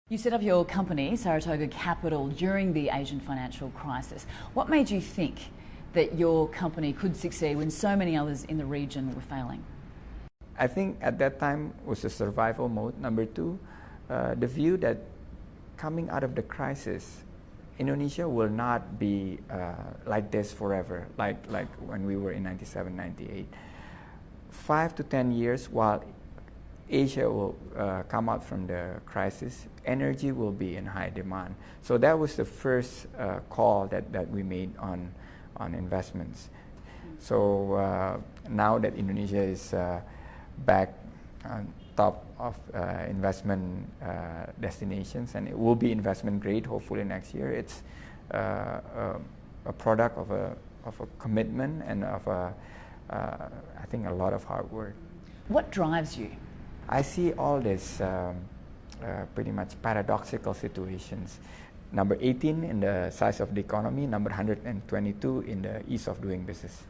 You set up your company, Saratoga Capital, during the Asian financial crisis. What made you think that your company could succeed when so many others in the region were failing? I think at that time was a survival mode. Number two, the view that coming out of the crisis, Indonesia will not be like this forever, like when we were in 97, 98. 5 to 10 years while Asia will come out from the crisis, energy will be in high demand. So that was the first call that we made on investments. So now that Indonesia is back on top of investment destinations, and it will be investment grade hopefully next year, it's a product of a commitment and of I think a lot of hard work. What drives you? I see all these pretty much paradoxical situations. Number 18 in the size of the economy, number 122 in the ease of doing business.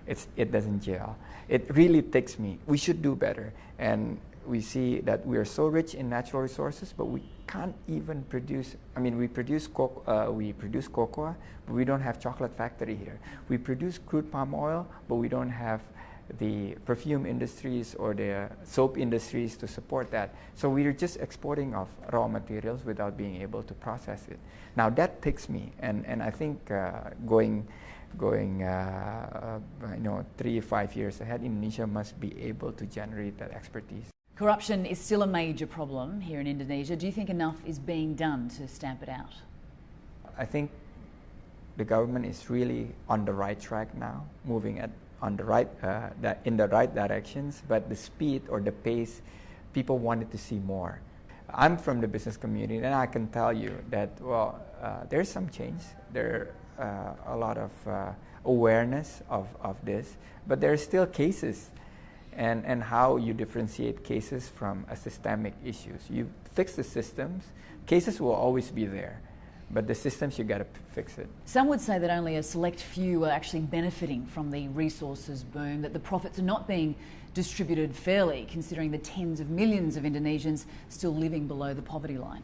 It doesn't gel. It really ticks me. We should do better. And we see that we are so rich in natural resources, but we can't even produce. I mean, we produce cocoa, but we don't have chocolate factory here. We produce crude palm oil, but we don't have the perfume industries or the soap industries to support that. So we are just exporting of raw materials without being able to process it. Now that ticks me, and I think going 3-5 years ahead, Indonesia must be able to generate that expertise. Corruption is still a major problem here in Indonesia. Do you think enough is being done to stamp it out? I think the government is really on the right track now, moving in the right directions, but the speed or the pace, people wanted to see more. I'm from the business community, and I can tell you that, there's some change. There are a lot of awareness of this, but there are still cases, and how you differentiate cases from a systemic issues. You fix the systems, cases will always be there, but the systems, you got to fix it. Some would say that only a select few are actually benefiting from the resources boom, that the profits are not being distributed fairly, considering the tens of millions of Indonesians still living below the poverty line.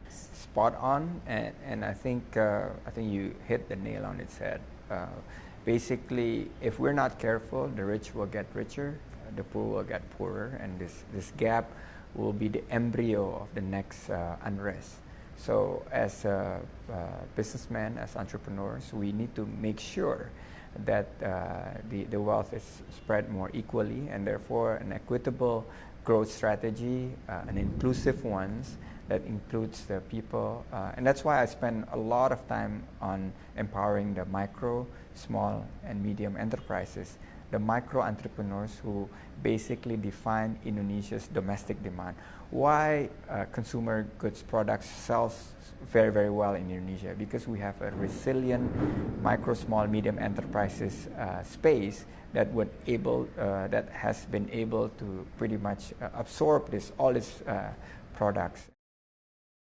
Spot on, and I think you hit the nail on its head. Basically, if we're not careful, the rich will get richer, the poor will get poorer, and this gap will be the embryo of the next unrest. So as businessmen, as entrepreneurs, we need to make sure that the wealth is spread more equally, and therefore an equitable growth strategy, an inclusive one that includes the people. And that's why I spend a lot of time on empowering the micro, small, and medium enterprises, the micro entrepreneurs who basically define Indonesia's domestic demand. Why consumer goods products sells very, very well in Indonesia? Because we have a resilient micro, small, medium enterprises space that has been able to pretty much absorb all these products.